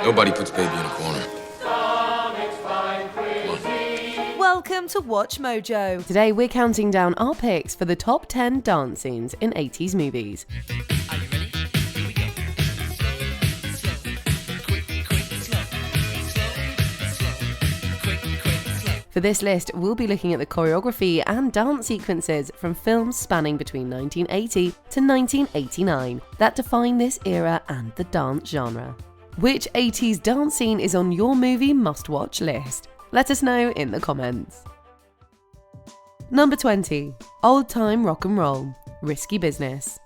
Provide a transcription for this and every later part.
Nobody puts baby in a corner. Welcome to Watch Mojo. Today we're counting down our picks for the top 10 dance scenes in 80s movies. Are you ready? Here we go. Slow, slow, For this list, we'll be looking at the choreography and dance sequences from films spanning between 1980 to 1989 that define this era and the dance genre. Which 80s dance scene is on your movie must-watch list? Let us know in the comments. Number 20. Old-Time Rock and Roll. Risky Business.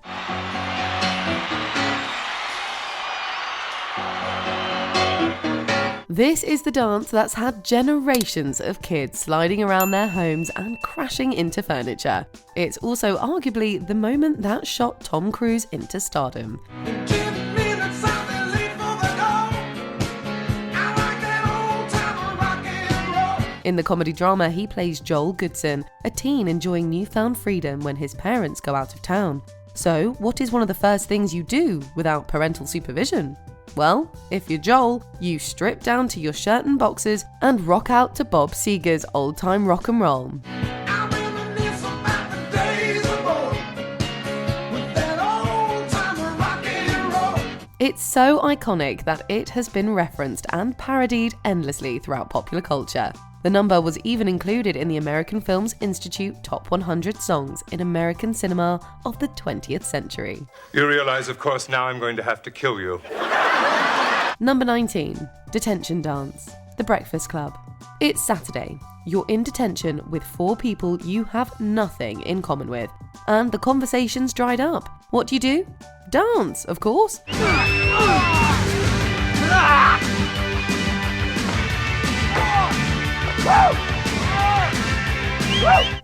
This is the dance that's had generations of kids sliding around their homes and crashing into furniture. It's also arguably the moment that shot Tom Cruise into stardom. In the comedy drama, he plays Joel Goodson, a teen enjoying newfound freedom when his parents go out of town. So, what is one of the first things you do without parental supervision? Well, if you're Joel, you strip down to your shirt and boxers and rock out to Bob Seger's Old-Time Rock and Roll. It's so iconic that it has been referenced and parodied endlessly throughout popular culture. The number was even included in the American Films Institute Top 100 Songs in American Cinema of the 20th Century. You realize, of course, now I'm going to have to kill you. Number 19. Detention Dance. The Breakfast Club. It's Saturday. You're in detention with 4 people you have nothing in common with, and the conversation's dried up. What do? Dance, of course.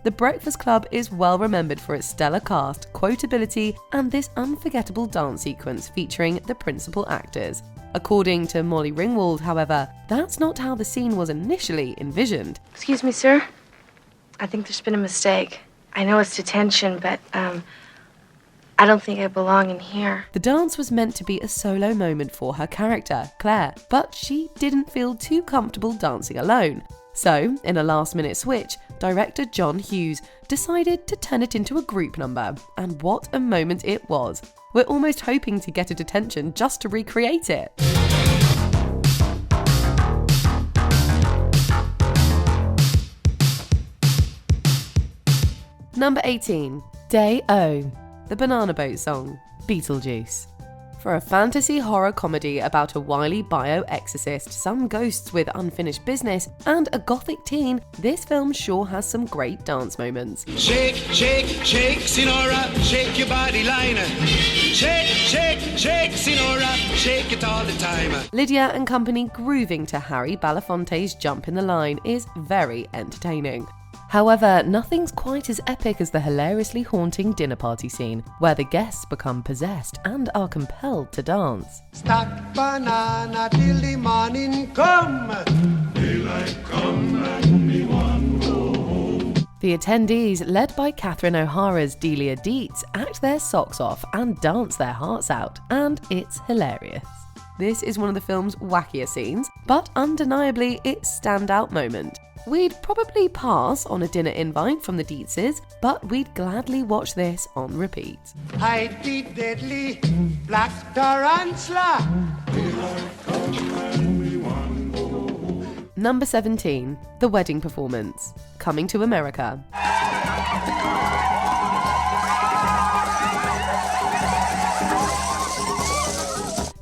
The Breakfast Club is well remembered for its stellar cast, quotability, and this unforgettable dance sequence featuring the principal actors. According to Molly Ringwald, however, that's not how the scene was initially envisioned. Excuse me, sir. I think there's been a mistake. I know it's detention, but, I don't think I belong in here. The dance was meant to be a solo moment for her character, Claire, but she didn't feel too comfortable dancing alone. So, in a last-minute switch, director John Hughes decided to turn it into a group number, and what a moment it was. We're almost hoping to get a detention just to recreate it. Number 18. Day O. The Banana Boat Song. Beetlejuice. For a fantasy horror comedy about a wily bio-exorcist, some ghosts with unfinished business, and a gothic teen, this film sure has some great dance moments. Shake, shake, shake, Sinora, shake your body liner. Shake, shake, shake, Sinora, shake it all the time. Lydia and company grooving to Harry Belafonte's Jump in the Line is very entertaining. However, nothing's quite as epic as the hilariously haunting dinner party scene, where the guests become possessed and are compelled to dance. Stack banana till the morning come. Daylight come and me one go home. The attendees, led by Catherine O'Hara's Delia Dietz, act their socks off and dance their hearts out, and it's hilarious. This is one of the film's wackier scenes, but undeniably its standout moment. We'd probably pass on a dinner invite from the Dietzes, but we'd gladly watch this on repeat. Hide the deadly black tarantula. Number 17. The Wedding Performance. Coming to America.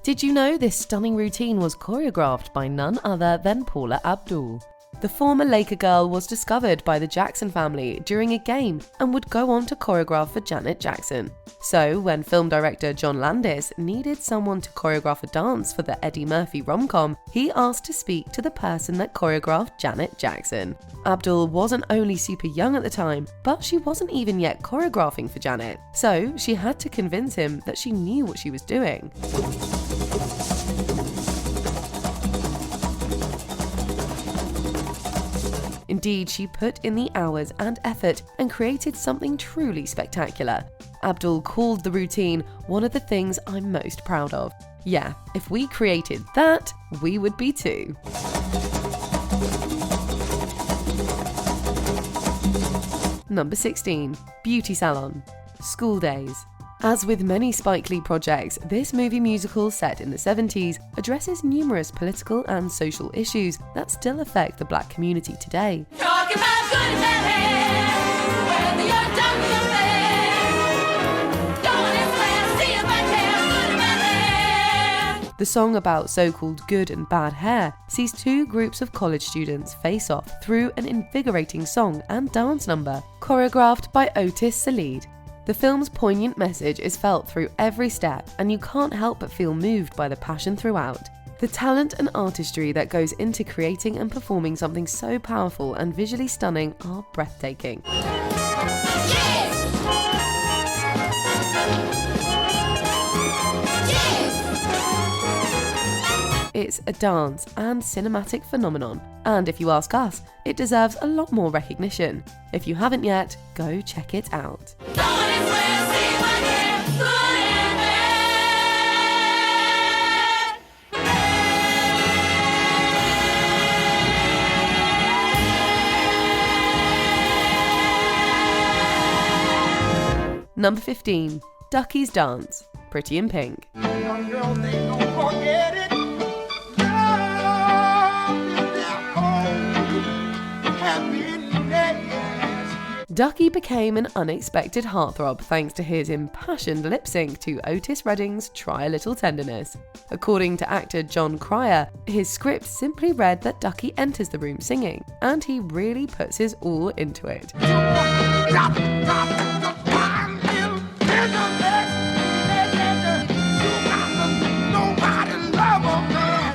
Did you know this stunning routine was choreographed by none other than Paula Abdul? The former Laker girl was discovered by the Jackson family during a game and would go on to choreograph for Janet Jackson. So, when film director John Landis needed someone to choreograph a dance for the Eddie Murphy rom-com, he asked to speak to the person that choreographed Janet Jackson. Abdul wasn't only super young at the time, but she wasn't even yet choreographing for Janet, so she had to convince him that she knew what she was doing. Indeed, she put in the hours and effort and created something truly spectacular. Abdul called the routine one of the things I'm most proud of. Yeah, if we created that, we would be too. Number 16. Beauty Salon. School Days. As with many Spike Lee projects, this movie musical set in the 70s addresses numerous political and social issues that still affect the black community today. Talking about good and bad hair, whether you're dumb or fair. Don't explain, see if I care, good and bad hair. The song about so-called good and bad hair sees two groups of college students face off through an invigorating song and dance number, choreographed by Otis Salid. The film's poignant message is felt through every step, and you can't help but feel moved by the passion throughout. The talent and artistry that goes into creating and performing something so powerful and visually stunning are breathtaking. It's a dance and cinematic phenomenon, and if you ask us, it deserves a lot more recognition. If you haven't yet, go check it out. Number 15. Ducky's Dance. Pretty in Pink. Ducky became an unexpected heartthrob thanks to his impassioned lip sync to Otis Redding's Try a Little Tenderness. According to actor John Cryer, his script simply read that Ducky enters the room singing, and he really puts his all into it.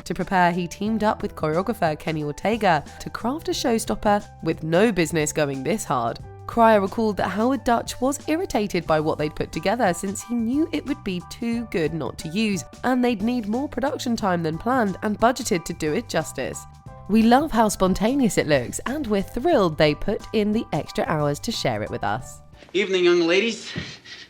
To prepare, he teamed up with choreographer Kenny Ortega to craft a showstopper with no business going this hard. Cryer recalled that Howard Dutch was irritated by what they'd put together since he knew it would be too good not to use, and they'd need more production time than planned and budgeted to do it justice. We love how spontaneous it looks, and we're thrilled they put in the extra hours to share it with us. Evening, young ladies.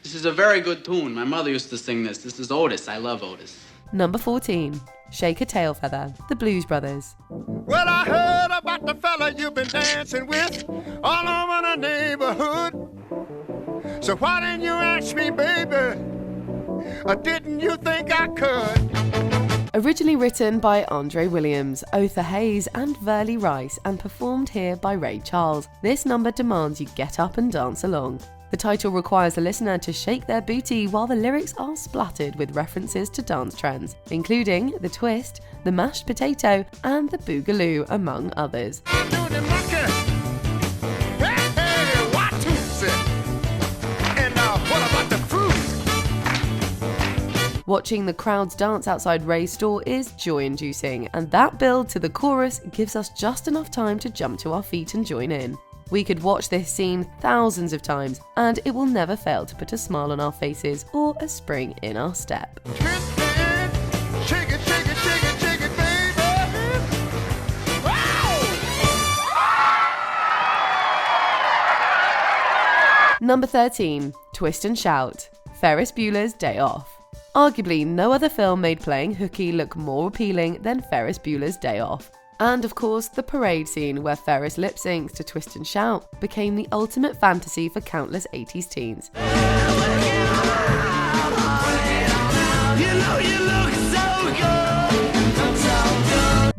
This is a very good tune. My mother used to sing this. This is Otis. I love Otis. Number 14. Shake a Tail Feather, The Blues Brothers. Well, I heard about the fella you've been dancing with all over the neighborhood. So why didn't you ask me, baby? Or didn't you think I could? Originally written by Andre Williams, Otha Hayes and Verley Rice and performed here by Ray Charles, this number demands you get up and dance along. The title requires the listener to shake their booty while the lyrics are splattered with references to dance trends, including the twist, the mashed potato and the boogaloo, among others. Watching the crowds dance outside Ray's store is joy-inducing, and that build to the chorus gives us just enough time to jump to our feet and join in. We could watch this scene thousands of times, and it will never fail to put a smile on our faces or a spring in our step. Number 13. Twist and Shout. Ferris Bueller's Day Off. Arguably, no other film made playing hooky look more appealing than Ferris Bueller's Day Off. And of course, the parade scene where Ferris lip syncs to Twist and Shout became the ultimate fantasy for countless 80s teens.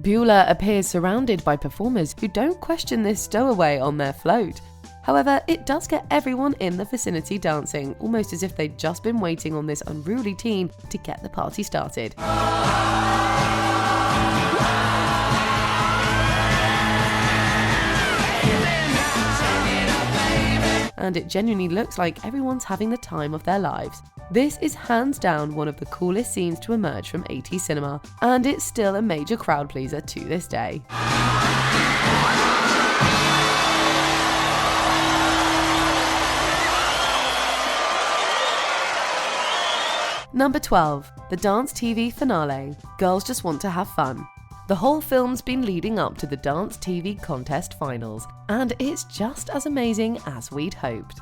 Bueller appears surrounded by performers who don't question this stowaway on their float. However, it does get everyone in the vicinity dancing, almost as if they'd just been waiting on this unruly teen to get the party started. And it genuinely looks like everyone's having the time of their lives. This is hands down one of the coolest scenes to emerge from 80s cinema, and it's still a major crowd pleaser to this day. Number 12. The Dance TV Finale. Girls Just Want to Have Fun. The whole film's been leading up to the Dance TV Contest Finals, and it's just as amazing as we'd hoped.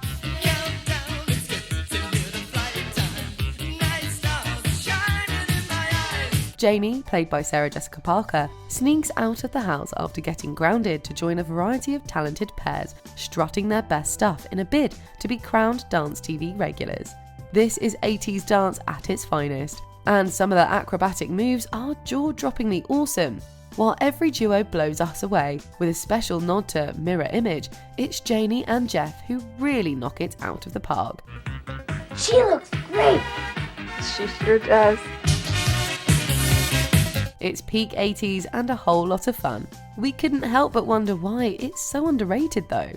Janie, played by Sarah Jessica Parker, sneaks out of the house after getting grounded to join a variety of talented pairs strutting their best stuff in a bid to be crowned dance TV regulars. This is 80s dance at its finest, and some of the acrobatic moves are jaw-droppingly awesome. While every duo blows us away with a special nod to Mirror Image, it's Janie and Jeff who really knock it out of the park. She looks great. She sure does. It's peak 80s and a whole lot of fun. We couldn't help but wonder why it's so underrated though.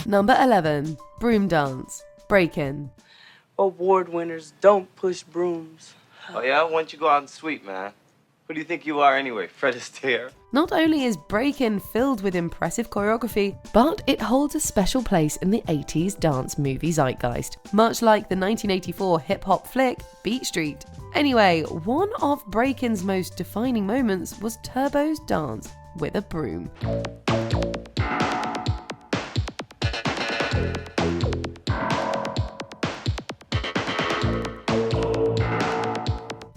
Number 11. Broom Dance. Break-In. Award winners don't push brooms. Oh yeah? Why don't you go out and sweep, man? Who do you think you are anyway, Fred Astaire? Not only is Break-In filled with impressive choreography, but it holds a special place in the 80s dance movie zeitgeist, much like the 1984 hip-hop flick Beat Street. Anyway, one of Break-In's most defining moments was Turbo's dance with a broom.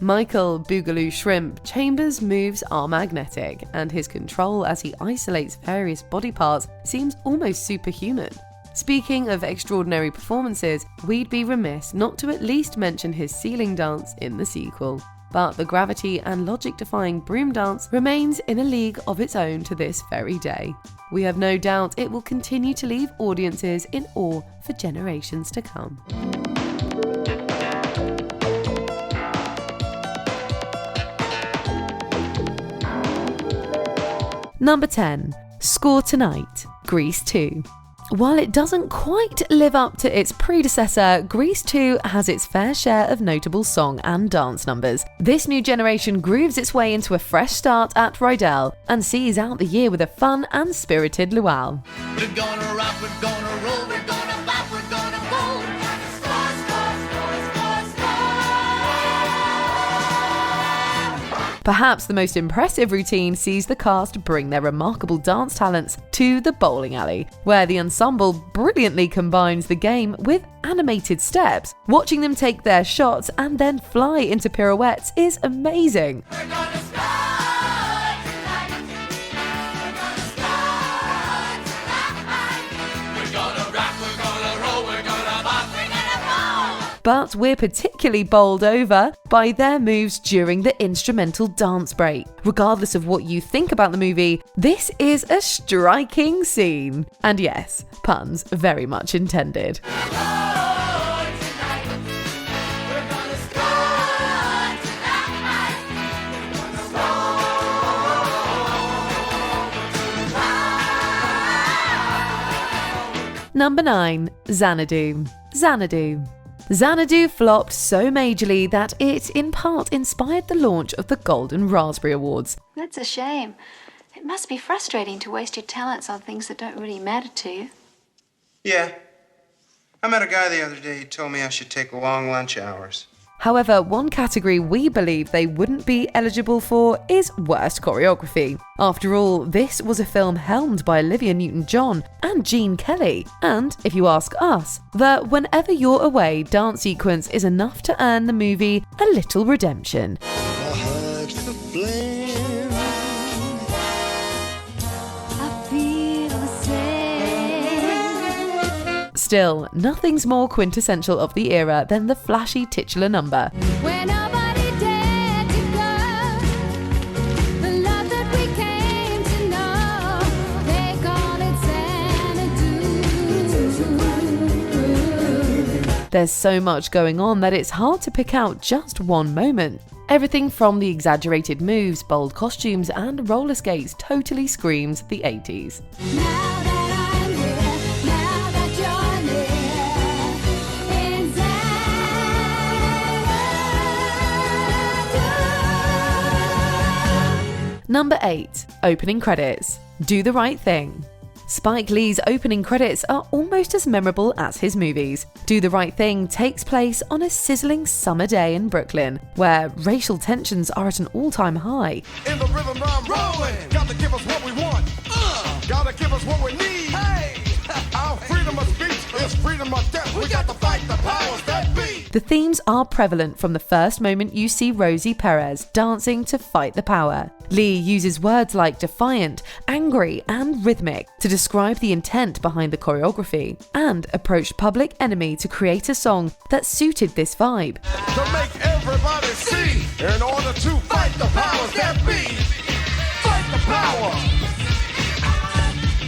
Michael Boogaloo Shrimp Chambers' moves are magnetic, and his control as he isolates various body parts seems almost superhuman. Speaking of extraordinary performances, we'd be remiss not to at least mention his ceiling dance in the sequel. But the gravity and logic-defying broom dance remains in a league of its own to this very day. We have no doubt it will continue to leave audiences in awe for generations to come. Number 10. Score Tonight. Grease 2. While it doesn't quite live up to its predecessor, Grease 2 has its fair share of notable song and dance numbers. This new generation grooves its way into a fresh start at Rydell and sees out the year with a fun and spirited luau. We're gonna rock, we're gonna roll, we're gonna bop, we're gonna bowl. Score, score, score, score, score. Perhaps the most impressive routine sees the cast bring their remarkable dance talents to the bowling alley, where the ensemble brilliantly combines the game with animated steps. Watching them take their shots and then fly into pirouettes is amazing. We're gonna score tonight. We're gonna score tonight. We're gonna rock, we're gonna roll, we're gonna bop, We're gonna bowl. But we're particularly bowled over by their moves during the instrumental dance break. Regardless of what you think about the movie, this is a striking scene. And yes, puns very much intended. Score tonight. We're gonna score tonight. We're gonna score. Number 9. Zanadoo. Zanadoo. Zanadoo flopped so majorly that it in part inspired the launch of the Golden Raspberry Awards. That's a shame. It must be frustrating to waste your talents on things that don't really matter to you. Yeah. I met a guy the other day who told me I should take long lunch hours. However, one category we believe they wouldn't be eligible for is Worst Choreography. After all, this was a film helmed by Olivia Newton-John and Gene Kelly, and, if you ask us, the Whenever You're Away dance sequence is enough to earn the movie a little redemption. Still, nothing's more quintessential of the era than the flashy titular number. When nobody dared to go, the love that we came to know, they call it Zanadoo. There's so much going on that it's hard to pick out just one moment. Everything from the exaggerated moves, bold costumes, and roller skates totally screams the 80s. Now that I'm here, now that you're near, in Zanadoo. Number 8. Opening credits. Do the Right Thing. Spike Lee's opening credits are almost as memorable as his movies. Do the Right Thing takes place on a sizzling summer day in Brooklyn, where racial tensions are at an all-time high. In the rhythm I'm rolling. Gotta give us what we want. Gotta give us what we need. Hey! Our freedom of speech is freedom of death. We got to fight the powers that be. The themes are prevalent from the first moment you see Rosie Perez dancing to fight the power. Lee uses words like defiant, angry, and rhythmic to describe the intent behind the choreography, and approached Public Enemy to create a song that suited this vibe. To make everybody see, in order to fight the powers that be. Fight the power.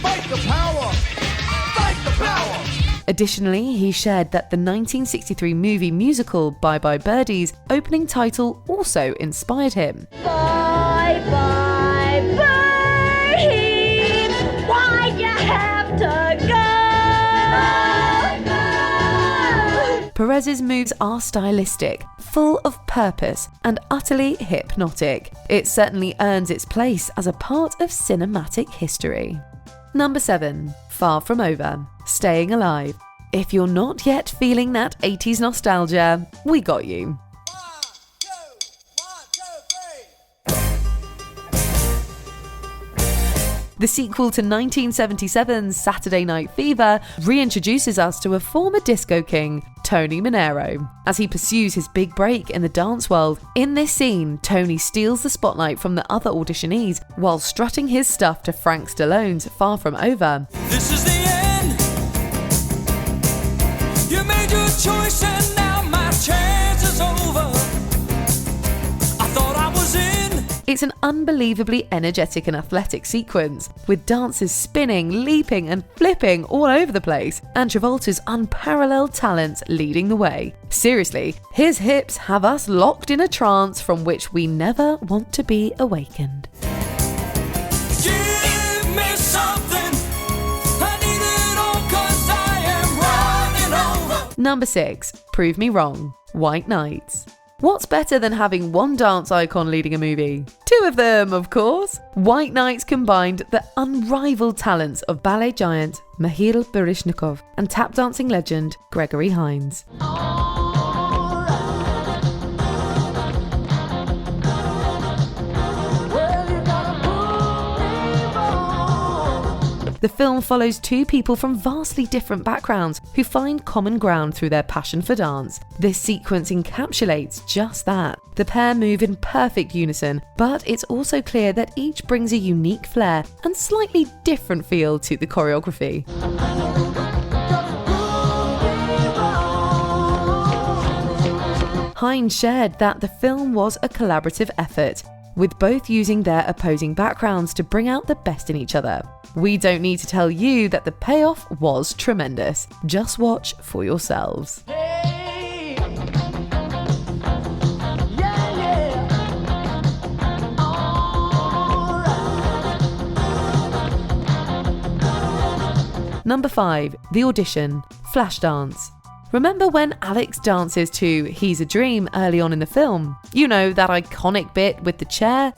Fight the power. Fight the power. Additionally, he shared that the 1963 movie musical Bye Bye Birdies opening title also inspired him. Bye bye, birdie. Why'd you have to go? Perez's moves are stylistic, full of purpose, and utterly hypnotic. It certainly earns its place as a part of cinematic history. Number 7. Far From Over, Staying Alive. If you're not yet feeling that 80s nostalgia, we got you. The sequel to 1977's Saturday Night Fever reintroduces us to a former disco king, Tony Manero, as he pursues his big break in the dance world. In this scene, Tony steals the spotlight from the other auditionees while strutting his stuff to Frank Stallone's Far From Over. This is the end. You made your choice and now my chance is over. I thought I was in. It's an unbelievably energetic and athletic sequence, with dancers spinning, leaping, and flipping all over the place, and Travolta's unparalleled talents leading the way. Seriously, his hips have us locked in a trance from which we never want to be awakened. Give me something. I need it all 'cause I am running over. Number 6. Prove Me Wrong, White Nights. What's better than having one dance icon leading a movie? 2 of them, of course! White Nights combined the unrivaled talents of ballet giant Mikhail Baryshnikov and tap dancing legend Gregory Hines. The film follows 2 people from vastly different backgrounds who find common ground through their passion for dance. This sequence encapsulates just that. The pair move in perfect unison, but it's also clear that each brings a unique flair and slightly different feel to the choreography. Hines shared that the film was a collaborative effort, with both using their opposing backgrounds to bring out the best in each other. We don't need to tell you that the payoff was tremendous. Just watch for yourselves. Hey. Yeah, yeah. All right. Number 5. The Audition, Flashdance. Remember when Alex dances to He's a Dream early on in the film? You know, that iconic bit with the chair?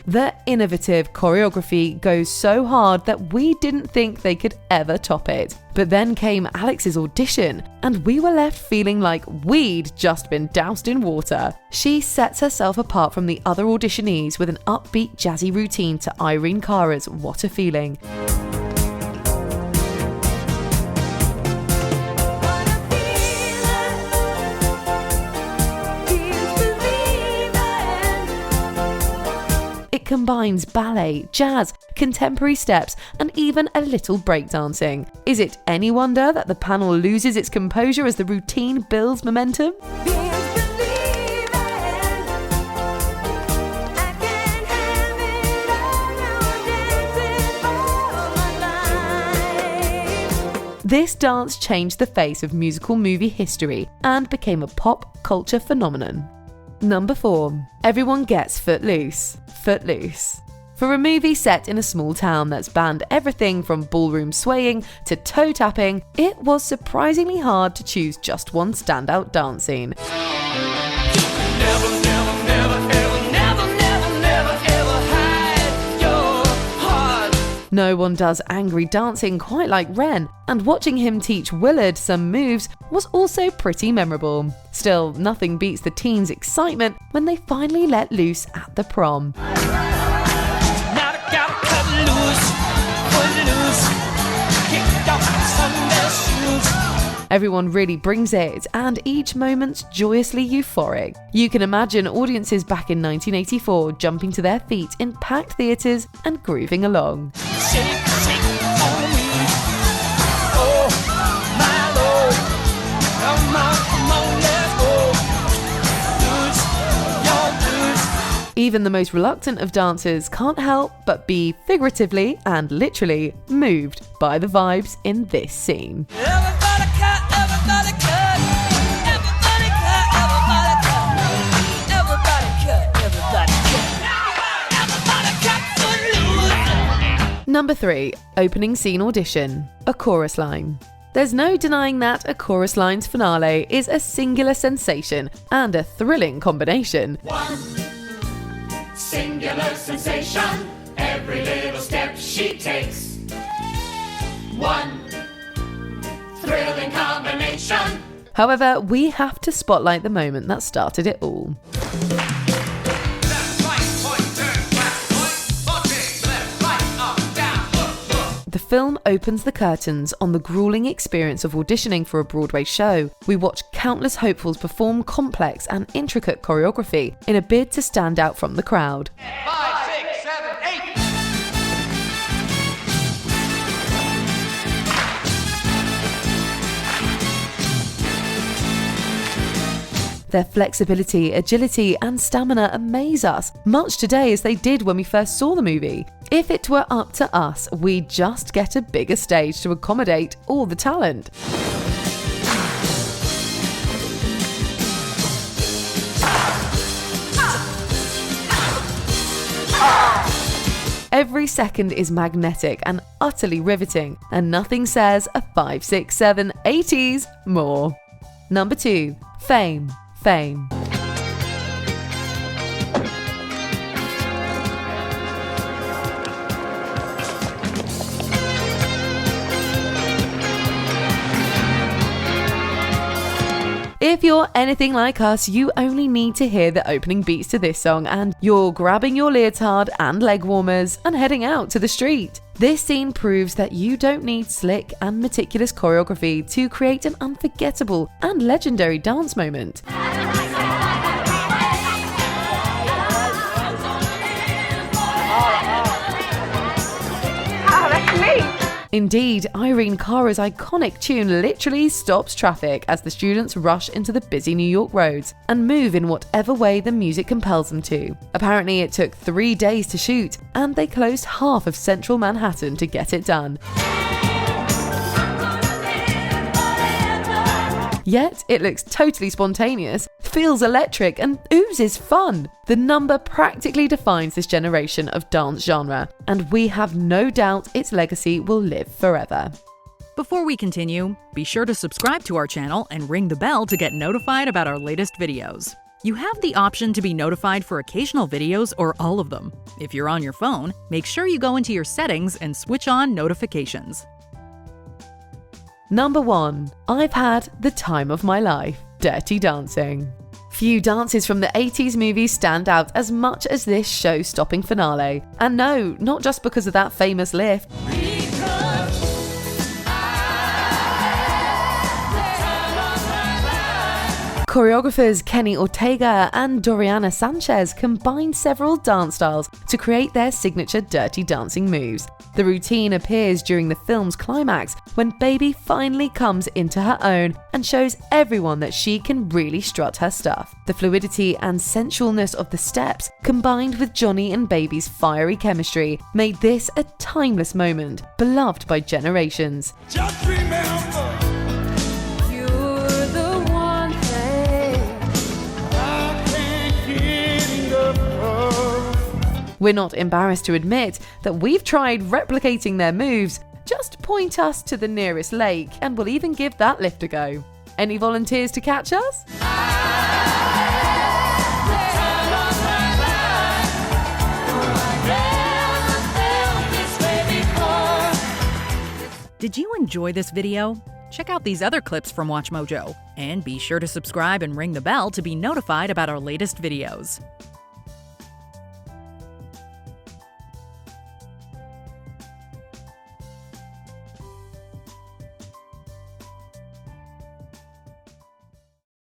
The innovative choreography goes so hard that we didn't think they could ever top it. But then came Alex's audition, and we were left feeling like we'd just been doused in water. She sets herself apart from the other auditionees with an upbeat, jazzy routine to Irene Cara's What a Feeling. It combines ballet, jazz, contemporary steps, and even a little breakdancing. Is it any wonder that the panel loses its composure as the routine builds momentum? This dance changed the face of musical movie history and became a pop culture phenomenon. Number 4. Everyone gets Footloose. Footloose. For a movie set in a small town that's banned everything from ballroom swaying to toe tapping, it was surprisingly hard to choose just one standout dance scene. No one does angry dancing quite like Ren, and watching him teach Willard some moves was also pretty memorable. Still, nothing beats the teens' excitement when they finally let loose at the prom. Everyone really brings it, and each moment's joyously euphoric. You can imagine audiences back in 1984 jumping to their feet in packed theatres and grooving along. Shake, shake on me. Oh, my Lord. Come on, let's go. Dudes, young dudes. Even the most reluctant of dancers can't help but be figuratively and literally moved by the vibes in this scene. Everybody cut, everybody cut. Everybody cut, everybody cut. Everybody cut, everybody cut. Everybody cut Footloose. Number 3. Opening scene audition. A chorus line. There's no denying that a chorus line's finale is a singular sensation and a thrilling combination. One singular sensation, every little step she takes. One thrilling combination. However, we have to spotlight the moment that started it all. The film opens the curtains on the grueling experience of auditioning for a Broadway show. We watch countless hopefuls perform complex and intricate choreography in a bid to stand out from the crowd. 5, 6, 7, 8. Their flexibility, agility, and stamina amaze us, much today as they did when we first saw the movie. If it were up to us, we'd just get a bigger stage to accommodate all the talent. Every second is magnetic and utterly riveting, and nothing says a 5, 6, 7, 80s more. Number 2. Fame. Fame. If you're anything like us, you only need to hear the opening beats to this song and you're grabbing your leotard and leg warmers and heading out to the street. This scene proves that you don't need slick and meticulous choreography to create an unforgettable and legendary dance moment. Indeed, Irene Cara's iconic tune literally stops traffic as the students rush into the busy New York roads and move in whatever way the music compels them to. Apparently, it took 3 days to shoot, and they closed half of central Manhattan to get it done. Yet, it looks totally spontaneous, feels electric, and oozes fun. The number practically defines this generation of dance genre, and we have no doubt its legacy will live forever. Before we continue, be sure to subscribe to our channel and ring the bell to get notified about our latest videos. You have the option to be notified for occasional videos or all of them. If you're on your phone, make sure you go into your settings and switch on notifications. Number 1. I've had the time of my life. Dirty Dancing. Few dances from the 80s movies stand out as much as this show-stopping finale. And no, not just because of that famous lift. Choreographers Kenny Ortega and Doriana Sanchez combined several dance styles to create their signature Dirty Dancing moves. The routine appears during the film's climax when Baby finally comes into her own and shows everyone that she can really strut her stuff. The fluidity and sensualness of the steps, combined with Johnny and Baby's fiery chemistry, made this a timeless moment, beloved by generations. Just remember. We're not embarrassed to admit that we've tried replicating their moves. Just point us to the nearest lake and we'll even give that lift a go. Any volunteers to catch us? Did you enjoy this video? Check out these other clips from WatchMojo, and be sure to subscribe and ring the bell to be notified about our latest videos.